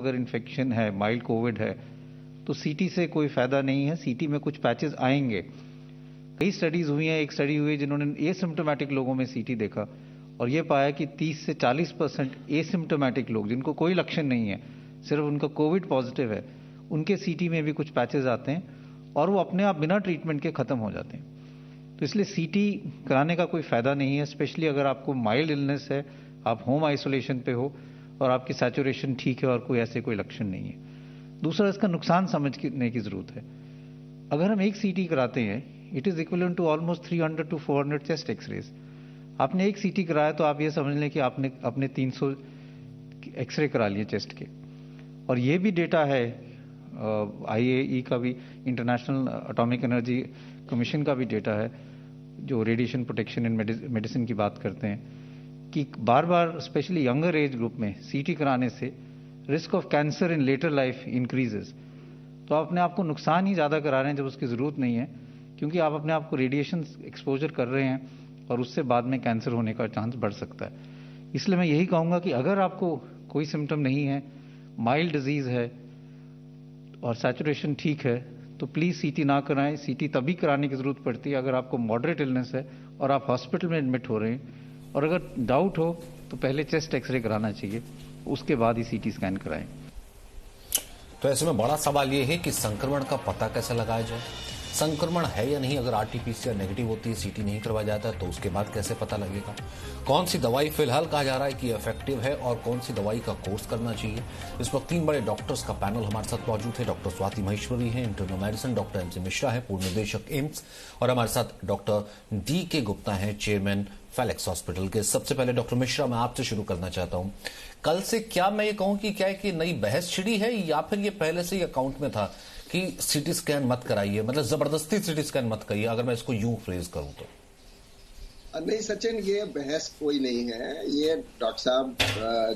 अगर इन्फेक्शन है, mild Covid है, तो सीटी से कोई फायदा नहीं है। सीटी में कुछ पैचेस आएंगे। कई स्टडीज हुई हैं। एक स्टडी हुई है जिन्होंने एसिम्प्टोमेटिक लोगों में सीटी देखा और ये पाया कि 30 से 40% एसिम्प्टोमेटिक लोग जिनको कोई लक्षण नहीं है, सिर्फ उनका कोविड पॉजिटिव है, उनके सीटी में भी कुछ पैचेस आते हैं और वो अपने आप बिना ट्रीटमेंट के खत्म हो जाते हैं। तो इसलिए सीटी कराने का कोई फायदा नहीं है, स्पेशली अगर आपको माइल्ड इलनेस है, आप होम आइसोलेशन पे हो और आपकी सैचुरेशन ठीक है और कोई ऐसे कोई लक्षण नहीं है। दूसरा, इसका नुकसान समझने की जरूरत है। अगर हम एक सीटी कराते हैं, it is equivalent to almost 300 to 400 chest x-rays. आपने एक सीटी कराया तो आप ये समझ लें कि आपने अपने 300 एक्सरे करा लिए चेस्ट के। और ये भी डेटा है, IAEA का भी, इंटरनेशनल एटॉमिक एनर्जी कमीशन का भी डेटा है, जो रेडिएशन प्रोटेक्शन इन मेडिसिन की बात करते हैं, कि बार बार स्पेशली यंगर एज ग्रुप में सीटी कराने से risk of cancer in later life increases. तो आप अपने आप को नुकसान ही ज्यादा करा रहे हैं जब उसकी जरूरत नहीं है, क्योंकि आप अपने आप को रेडिएशन एक्सपोजर कर रहे हैं और उससे बाद में कैंसर होने का चांस बढ़ सकता है। इसलिए मैं यही कहूंगा कि अगर आपको कोई सिम्टम नहीं है, माइल्ड डिजीज है और सैचुरेशन ठीक है, तो प्लीज सीटी ना कराएं। सीटी तभी कराने की जरूरत पड़ती है अगर आपको मॉडरेट इलनेस है और आप हॉस्पिटल में एडमिट हो रहे हैं, और अगर डाउट हो तो पहले चेस्ट एक्सरे कराना चाहिए, उसके बाद ही सीटी स्कैन कराएं। तो ऐसे में बड़ा सवाल यह है कि संक्रमण का पता कैसे लगाया जाए। संक्रमण है या नहीं, अगर RT-PCR नेगेटिव होती है, सीटी नहीं करवाया जाता है, तो उसके बाद कैसे पता लगेगा। कौन सी दवाई फिलहाल कहा जा रहा है कि इफेक्टिव है और कौन सी दवाई का कोर्स करना चाहिए। इस वक्त 3 बड़े डॉक्टर्स का पैनल हमारे साथ मौजूद है। डॉक्टर स्वाति महेश्वरी है, internal medicine, doctor MC Mishra है, पूर्व निदेशक एम्स, और हमारे साथ डॉक्टर DK गुप्ता है, चेयरमैन फेलिक्स हॉस्पिटल के। सबसे पहले डॉक्टर मिश्रा, मैं आपसे शुरू करना चाहता हूं। कल से क्या मैं ये कहूं कि क्या है कि नई बहस छिड़ी है, या फिर ये पहले से ही अकाउंट में था कि सीटी स्कैन मत कराइए, मतलब जबरदस्ती सीटी स्कैन मत करिए, अगर मैं इसको यूं फ्रेज करूं तो? नहीं सचिन, ये बहस कोई नहीं है। ये डॉक्टर साहब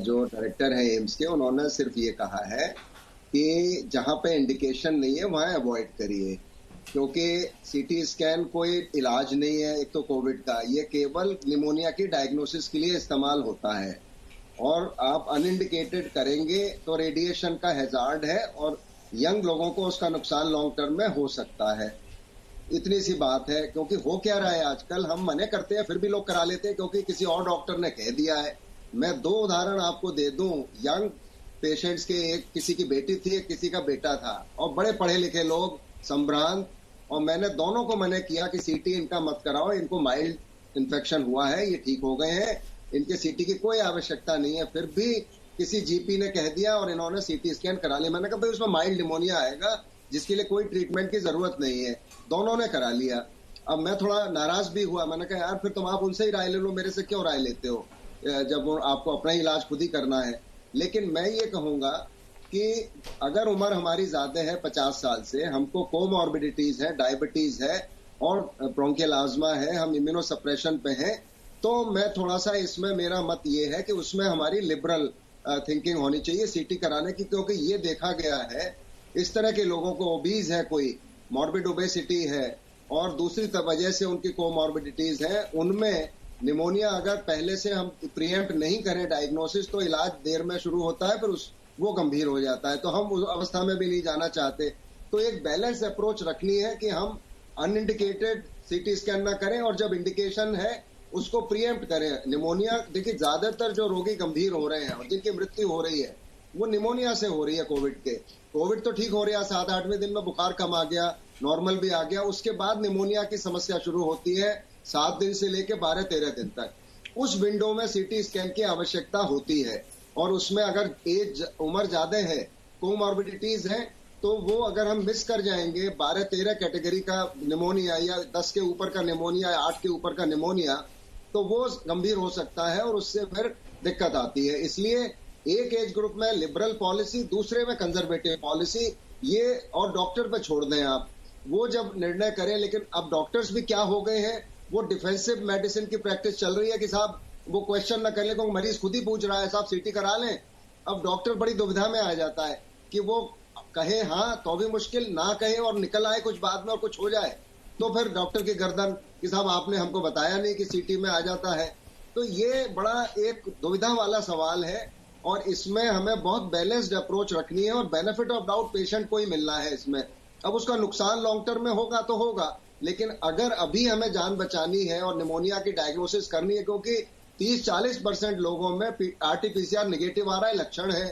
जो डायरेक्टर है एम्स के, उन्होंने सिर्फ ये कहा है कि जहां पे इंडिकेशन नहीं है वहां अवॉइड करिए, क्योंकि सीटी स्कैन कोई इलाज नहीं है। एक तो कोविड का, ये केवल निमोनिया की डायग्नोसिस के लिए इस्तेमाल होता है, और आप अनइंडिकेटेड करेंगे तो रेडिएशन का हैजार्ड है और यंग लोगों को उसका नुकसान लॉन्ग टर्म में हो सकता है। इतनी सी बात है। क्योंकि हो क्या रहा है आजकल, हम मने करते हैं फिर भी लोग करा लेते हैं क्योंकि किसी और डॉक्टर ने कह दिया है। मैं 2 उदाहरण आपको दे दूं यंग पेशेंट्स के। एक किसी की बेटी थी, एक किसी का बेटा था, और बड़े पढ़े लिखे लोग, संभ्रांत, और मैंने दोनों को मने किया कि सीटी इनका मत कराओ, इनको माइल्ड इन्फेक्शन हुआ है, ये ठीक हो गए हैं, इनके सीटी की कोई आवश्यकता नहीं है। फिर भी किसी GP ने कह दिया और इन्होंने सीटी स्कैन करा लिया। मैंने कहा भाई उसमें माइल्ड निमोनिया आएगा जिसके लिए कोई ट्रीटमेंट की जरूरत नहीं है। दोनों ने करा लिया। अब मैं थोड़ा नाराज भी हुआ। मैंने कहा यार फिर तुम आप उनसे ही राय ले लो, मेरे से क्यों राय लेते हो, जब आपको अपना इलाज खुद ही करना है। लेकिन मैं ये कहूंगा कि अगर उम्र हमारी ज्यादा है 50 साल से, हमको कोमॉर्बिडिटीज है, डायबिटीज है और ब्रोंकियल आजमा है, हम इम्यूनो सप्रेशन पे हैं, तो मैं थोड़ा सा इसमें मेरा मत ये है कि उसमें हमारी लिबरल थिंकिंग होनी चाहिए सीटी कराने की। क्योंकि ये देखा गया है इस तरह के लोगों को, ओबीज है, कोई मॉर्बिड ओबेसिटी है और दूसरी वजह से उनकी कोमॉर्बिडिटीज है, उनमें निमोनिया अगर पहले से हम प्रीएम्प्ट नहीं करें डायग्नोसिस, तो इलाज देर में शुरू होता है, फिर वो गंभीर हो जाता है। तो हम उस अवस्था में भी नहीं जाना चाहते। तो एक बैलेंस अप्रोच रखनी है कि हम अनइंडिकेटेड सीटी स्कैन ना करें और जब इंडिकेशन है उसको प्रीएम्प्ट करें। निमोनिया, देखिए ज्यादातर जो रोगी गंभीर हो रहे हैं और जिनकी मृत्यु हो रही है वो निमोनिया से हो रही है। कोविड तो ठीक हो रहा है, 7-8वें दिन में बुखार कम आ गया, नॉर्मल भी आ गया, उसके बाद निमोनिया की समस्या शुरू होती है 7 दिन से लेकर 12-13 दिन तक। उस विंडो में सीटी स्कैन की आवश्यकता होती है, और उसमें अगर उम्र ज्यादा है, कोमॉर्बिडिटीज है, तो वो अगर हम मिस कर जाएंगे 12-13 कैटेगरी का निमोनिया या 10 के ऊपर का निमोनिया या 8 के ऊपर का निमोनिया, तो वो गंभीर हो सकता है और उससे फिर दिक्कत आती है। इसलिए एक एज ग्रुप में लिबरल पॉलिसी, दूसरे में कंजर्वेटिव पॉलिसी, ये और डॉक्टर पे छोड़ दें आप, वो जब निर्णय करें। लेकिन अब डॉक्टर्स भी क्या हो गए हैं, वो डिफेंसिव मेडिसिन की प्रैक्टिस चल रही है कि साहब वो क्वेश्चन न कर ले, क्योंकि मरीज खुद ही पूछ रहा है साहब सीटी करा लें। अब डॉक्टर बड़ी दुविधा में आ जाता है कि वो कहे हाँ तो भी मुश्किल, ना कहे और निकल आए कुछ बाद में और कुछ हो जाए, तो फिर डॉक्टर की गर्दन कि साहब आपने हमको बताया नहीं कि सीटी में आ जाता है। तो ये बड़ा एक दुविधा वाला सवाल है। और इसमें हमें बहुत बैलेंस्ड अप्रोच रखनी है और बेनिफिट ऑफ डाउट पेशेंट को ही मिलना है इसमें। अब उसका नुकसान लॉन्ग टर्म में होगा तो होगा, लेकिन अगर अभी हमें जान बचानी है और निमोनिया की डायग्नोसिस करनी है, क्योंकि 30-40% लोगों में RT-PCR निगेटिव आ रहा है, लक्षण है,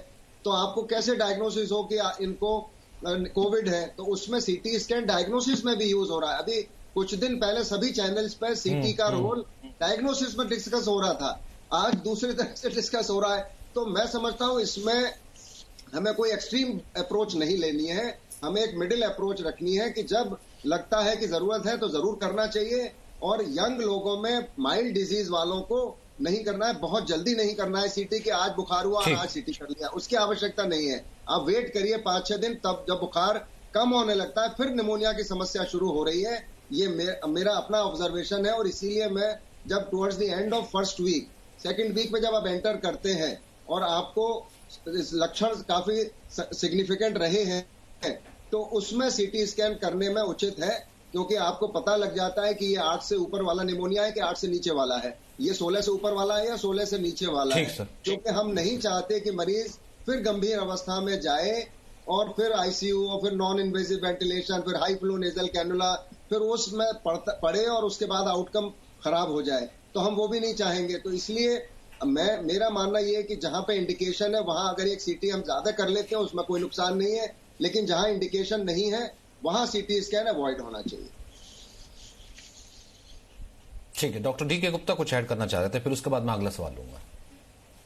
तो आपको कैसे डायग्नोसिस हो कि इनको कोविड है, तो उसमें सीटी स्कैन डायग्नोसिस में भी यूज हो रहा है। अभी कुछ दिन पहले सभी चैनल्स पे सीटी का रोल डायग्नोसिस में डिस्कस हो रहा था, आज दूसरी तरह से डिस्कस हो रहा है। तो मैं समझता हूं इसमें हमें कोई एक्सट्रीम अप्रोच नहीं लेनी है, हमें एक मिडिल अप्रोच रखनी है कि जब लगता है कि जरूरत है तो जरूर करना चाहिए, और यंग लोगों में माइल्ड डिजीज वालों को नहीं करना है, बहुत जल्दी नहीं करना है सीटी कि आज बुखार हुआ और आज सीटी कर लिया, उसकी आवश्यकता नहीं है। आप वेट करिए 5-6 दिन, तब जब बुखार कम होने लगता है फिर निमोनिया की समस्या शुरू हो रही है। ये मेरा अपना ऑब्जर्वेशन है, और इसीलिए मैं जब towards the end of first week, second week में जब आप एंटर करते हैं और आपको लक्षण काफी सिग्निफिकेंट रहे हैं, तो उसमें सीटी स्कैन करने में उचित है, क्योंकि आपको पता लग जाता है कि ये 8 से ऊपर वाला निमोनिया है कि 8 से नीचे वाला है, ये 16 से ऊपर वाला है या 16 से नीचे वाला है, क्योंकि हम नहीं चाहते कि मरीज फिर गंभीर अवस्था में जाए और फिर आईसीयू और फिर नॉन इन्वेसिव वेंटिलेशन, फिर हाई फ्लो नेजल कैनुला, फिर उसमें पड़े और उसके बाद आउटकम खराब हो जाए, तो हम वो भी नहीं चाहेंगे। तो इसलिए मेरा मानना ये है कि जहां पे इंडिकेशन है वहां अगर एक सीटी हम ज्यादा कर लेते हैं उसमें कोई नुकसान नहीं है, लेकिन जहां इंडिकेशन नहीं है वहां सीटी स्कैन अवॉइड होना चाहिए। ठीक है, डॉक्टर DK गुप्ता कुछ ऐड करना चाह रहे थे, फिर उसके बाद मैं अगला सवाल लूंगा।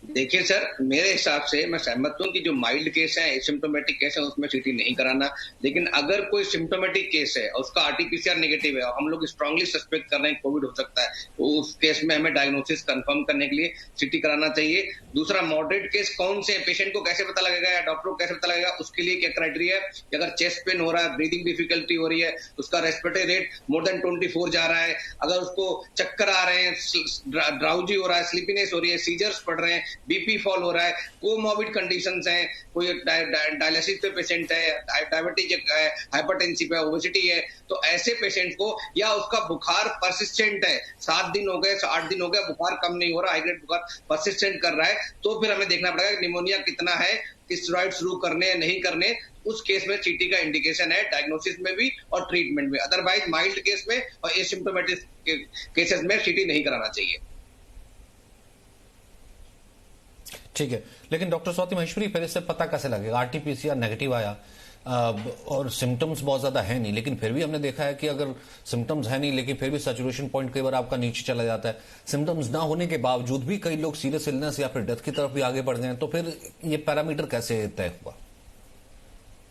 देखिए सर, मेरे हिसाब से मैं सहमत हूं कि जो माइल्ड केस है, एसिम्प्टोमेटिक केस है, उसमें सीटी नहीं कराना। लेकिन अगर कोई सिम्प्टोमेटिक केस है और उसका RT-PCR नेगेटिव है और हम लोग स्ट्रांगली सस्पेक्ट कर रहे हैं कोविड हो सकता है, तो उस केस में हमें डायग्नोसिस कंफर्म करने के लिए सीटी कराना चाहिए। दूसरा, मॉडरेट केस कौन से पेशेंट को कैसे पता लगेगा या डॉक्टर को कैसे पता लगेगा, उसके लिए क्या क्राइटेरिया है कि अगर चेस्ट पेन हो रहा है, ब्रीदिंग डिफिकल्टी हो रही है, उसका रेस्पिरेटरी रेट मोर देन 24 जा रहा है, अगर उसको चक्कर आ रहे हैं, ड्राउजी हो रहा है, स्लीपीनेस हो रही है, सीजर्स पड़ रहे हैं, BP फॉल हो रहा है, कोमॉर्बिड कंडीशंस हैं, कोई डायलिसिस पे पेशेंट है, डायबिटिक है, हाइपरटेंसिव है, ओबेसिटी है, तो ऐसे पेशेंट को, या उसका बुखार परसिस्टेंट है, 7 दिन हो गए, 8 दिन हो गए, बुखार कम नहीं हो रहा, हाईग्रेड बुखार परसिस्टेंट कर रहा है, तो फिर हमें देखना पड़ेगा कि निमोनिया कितना है, स्टेरॉइड शुरू करने या नहीं करने। उस केस में सीटी का इंडिकेशन है, डायग्नोसिस में भी और ट्रीटमेंट में। अदरवाइज माइल्ड केस में और एसिम्प्टोमेटिक केसेस में सीटी नहीं कराना चाहिए। ठीक है, लेकिन डॉक्टर स्वाति महेश्वरी, फिर इससे पता कैसे लगेगा? RT-PCR नेगेटिव आया और सिम्टम्स बहुत ज्यादा है नहीं, लेकिन फिर भी हमने देखा है कि अगर सिम्टम्स है नहीं लेकिन फिर भी सैचुरेशन पॉइंट कई बार आपका नीचे चला जाता है, सिम्टम्स ना होने के बावजूद भी कई लोग सीरियस इलनेस या फिर डेथ की तरफ भी आगे बढ़ गए, तो फिर ये पैरामीटर कैसे तय हुआ?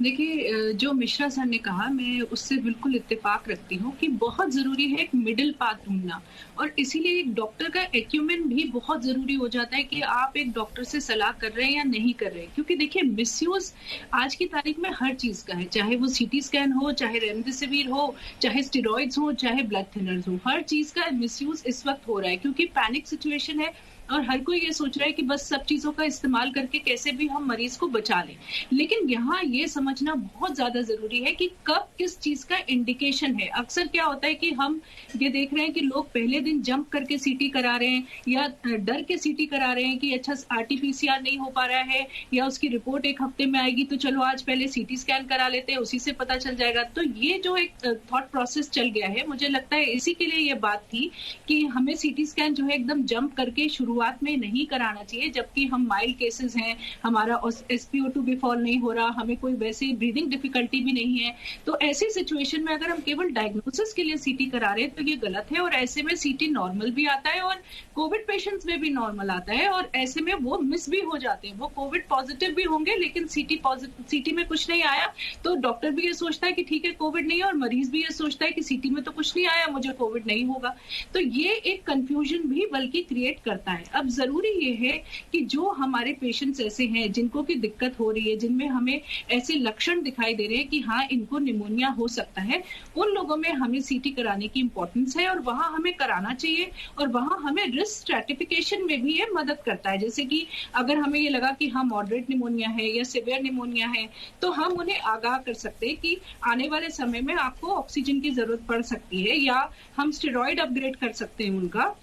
देखिए, जो मिश्रा सर ने कहा, मैं उससे बिल्कुल इत्तेफाक रखती हूँ कि बहुत जरूरी है एक मिडिल पाथ ढूंढना, और इसीलिए एक डॉक्टर का एक्यूमेन भी बहुत जरूरी हो जाता है कि आप एक डॉक्टर से सलाह कर रहे हैं या नहीं कर रहे हैं। क्योंकि देखिए, मिसयूज आज की तारीख में हर चीज का है, चाहे वो सीटी स्कैन हो, चाहे रेमडेसिविर हो, चाहे स्टेरॉइड्स हो, चाहे ब्लड थिनर्स हो, हर चीज का मिसयूज इस वक्त हो रहा है, क्योंकि पैनिक सिचुएशन है और हर कोई ये सोच रहा है कि बस सब चीजों का इस्तेमाल करके कैसे भी हम मरीज को बचा लें। लेकिन यहाँ ये समझना बहुत ज्यादा जरूरी है कि कब किस चीज का इंडिकेशन है। अक्सर क्या होता है कि हम ये देख रहे हैं कि लोग पहले दिन जंप करके सीटी करा रहे हैं या डर के सीटी करा रहे हैं कि अच्छा RT-PCR नहीं हो पा रहा है या उसकी रिपोर्ट 1 हफ्ते में आएगी, तो चलो आज पहले सीटी स्कैन करा लेते हैं, उसी से पता चल जाएगा। तो ये जो एक थॉट प्रोसेस चल गया है, मुझे लगता है इसी के लिए ये बात थी कि हमें सीटी स्कैन जो है एकदम जंप करके शुरुआत में नहीं कराना चाहिए, जबकि हम माइल्ड केसेस हैं, हमारा SpO2 भी फॉल नहीं हो रहा, हमें कोई वैसे ब्रीदिंग डिफिकल्टी भी नहीं है। तो ऐसी सिचुएशन में अगर हम केवल डायग्नोसिस के लिए सीटी करा रहे हैं तो ये गलत है, और ऐसे में सीटी नॉर्मल भी आता है और कोविड पेशेंट्स में भी नॉर्मल आता है, और ऐसे में वो मिस भी हो जाते हैं। वो कोविड पॉजिटिव भी होंगे लेकिन सीटी में कुछ नहीं आया, तो डॉक्टर भी ये सोचता है कि ठीक है कोविड नहीं है, और मरीज भी ये सोचता है कि सीटी में तो कुछ नहीं आया, मुझे कोविड नहीं होगा। तो ये एक कंफ्यूजन भी बल्कि क्रिएट करता है। अब जरूरी ये है कि जो हमारे पेशेंट्स ऐसे हैं जिनको की दिक्कत हो रही है, जिनमें हमें ऐसे लक्षण दिखाई दे रहे हैं कि हाँ इनको निमोनिया हो सकता है, उन लोगों में हमें सीटी कराने की इंपॉर्टेंस है और वहां हमें कराना चाहिए। और वहां हमें रिस्क स्ट्रैटिफिकेशन में भी ये मदद करता है। जैसे कि अगर हमें ये लगा कि हाँ मॉडरेट निमोनिया है या सिवियर निमोनिया है, तो हम उन्हें आगाह कर सकते हैं कि आने वाले समय में आपको ऑक्सीजन की जरूरत पड़ सकती है, या हम स्टेरॉइड अपग्रेड कर सकते हैं उनका,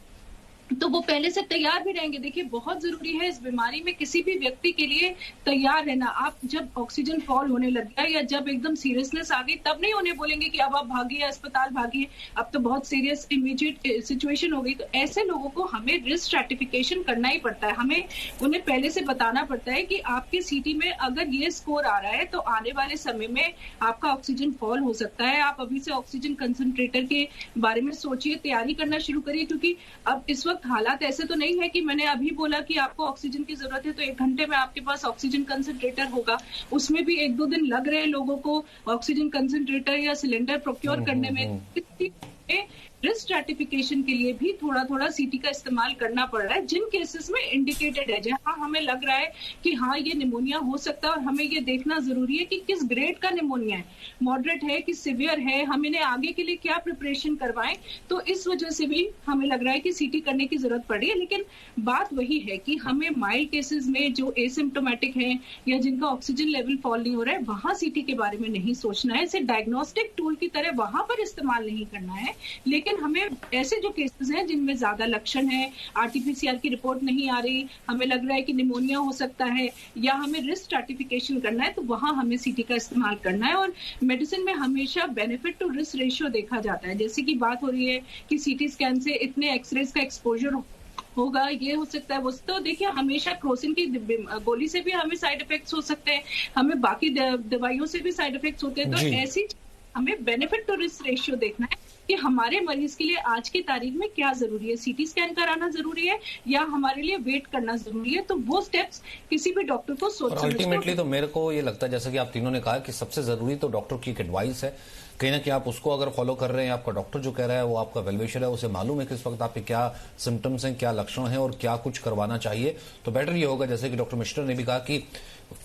तो वो पहले से तैयार भी रहेंगे। देखिए, बहुत जरूरी है इस बीमारी में किसी भी व्यक्ति के लिए तैयार रहना। आप जब ऑक्सीजन फॉल होने लग गया या जब एकदम सीरियसनेस आ गई, तब नहीं उन्हें बोलेंगे कि अब आप भागिए, अस्पताल भागिए, अब तो बहुत सीरियस इमीडिएट सिचुएशन हो गई। तो ऐसे लोगों को हमें रिस्क स्ट्रैटिफिकेशन करना ही पड़ता है। हमें उन्हें पहले से बताना पड़ता है कि आपके सीटी में अगर ये स्कोर आ रहा है तो आने वाले समय में आपका ऑक्सीजन फॉल हो सकता है। आप अभी से ऑक्सीजन कंसंट्रेटर के बारे में सोचिए, तैयारी करना शुरू करिए, क्योंकि अब इस वक्त हालात ऐसे तो नहीं है कि मैंने अभी बोला कि आपको ऑक्सीजन की जरूरत है तो 1 घंटे में आपके पास ऑक्सीजन कंसंट्रेटर होगा। उसमें भी 1-2 दिन लग रहे हैं लोगों को ऑक्सीजन कंसंट्रेटर या सिलेंडर प्रोक्योर करने में। रिस्क स्ट्रैटिफिकेशन के लिए भी थोड़ा थोड़ा सीटी का इस्तेमाल करना पड़ रहा है जिन केसेस में इंडिकेटेड है, जहां हमें लग रहा है कि हाँ ये निमोनिया हो सकता है। और हमें ये देखना जरूरी है कि किस ग्रेड का निमोनिया है, मॉडरेट है कि सीवियर है, हम इन्हें आगे के लिए क्या प्रिपरेशन करवाएं। तो इस वजह से भी हमें लग रहा है कि सीटी करने की जरूरत पड़ रही है। लेकिन बात वही है कि हमें माइल्ड केसेस में जो एसिम्प्टोमेटिक है या जिनका ऑक्सीजन लेवल फॉल नहीं हो रहा है, वहां सीटी के बारे में नहीं सोचना है। इसे डायग्नोस्टिक टूल की तरह वहां पर इस्तेमाल नहीं करना है। लेकिन हमें ऐसे जो केसेस हैं जिनमें ज्यादा लक्षण है, आरटीपीसीआर की रिपोर्ट नहीं आ रही, हमें लग रहा है कि निमोनिया हो सकता है या हमें रिस्क स्ट्रैटिफिकेशन करना है, तो वहां हमें सीटी का इस्तेमाल करना है। और मेडिसिन में हमेशा बेनिफिट टू रिस्क रेशियो देखा जाता है। जैसे कि बात हो रही है कि सीटी स्कैन से इतने एक्सरेज का एक्सपोजर होगा, ये हो सकता है, वो तो देखिए हमेशा क्रोसिन की गोली से भी हमें साइड इफेक्ट्स हो सकते हैं, हमें बाकी दवाइयों से भी साइड इफेक्ट्स होते हैं। तो ऐसी हमें बेनिफिट टू रिस्क रेशियो देखना है कि हमारे मरीज के लिए आज की तारीख में क्या जरूरी है, सीटी स्कैन कराना जरूरी है या हमारे लिए वेट करना जरूरी है। तो वो स्टेप्स किसी भी डॉक्टर को सोच समझ अल्टीमेटली तो मेरे को ये लगता है, जैसा कि आप तीनों ने कहा, कि सबसे जरूरी तो डॉक्टर की एक एडवाइस है। कहीं ना कहीं आप उसको अगर फॉलो कर रहे हैं, आपका डॉक्टर जो कह रहा है वो आपका वेलविशर है, उसे मालूम है कि इस वक्त आपके क्या सिम्टम्स हैं, क्या लक्षण हैं और क्या कुछ करवाना चाहिए। तो बेटर ये होगा, जैसे कि डॉक्टर मिश्रा ने भी कहा, कि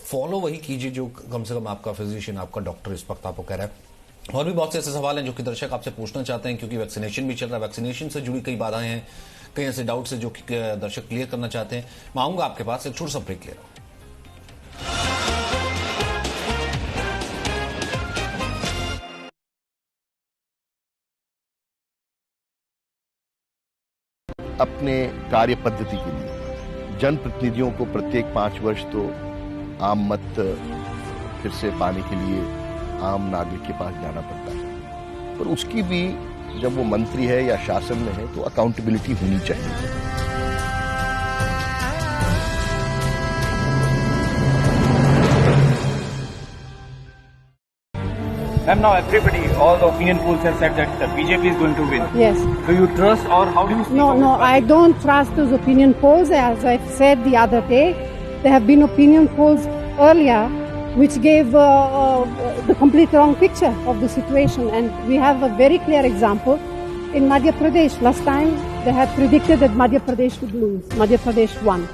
फॉलो वही कीजिए जो कम से कम आपका फिजिशियन, आपका डॉक्टर इस वक्त आपको कह रहा है। और भी बहुत से ऐसे सवाल हैं जो कि दर्शक आपसे पूछना चाहते हैं, क्योंकि वैक्सीनेशन भी चल रहा है, वैक्सीनेशन से जुड़ी कई बाधाएं हैं, कई ऐसे डाउट्स हैं जो कि दर्शक क्लियर करना चाहते हैं। मैं आऊंगा आपके पास, एक छोटा सा ब्रेक ले रहा हूं। अपने कार्य पद्धति के लिए जनप्रतिनिधियों को प्रत्येक 5 वर्ष तो आम मत फिर से पाने के लिए आम नागरिक के पास जाना पड़ता है, पर उसकी भी जब वो मंत्री है या शासन में है तो अकाउंटेबिलिटी होनी चाहिए। Ma'am, now everybody, all the opinion polls have said that the BJP is going to win. Yes. Do you trust, or how do you speak? No, I don't trust those opinion polls. As I've said the other day, there have been opinion polls earlier which gave the complete wrong picture of the situation. And we have a very clear example in Madhya Pradesh. Last time they had predicted that Madhya Pradesh would lose. Madhya Pradesh won.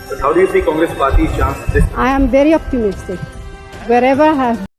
But how do you see Congress Party's chance this time? I am very optimistic. Wherever have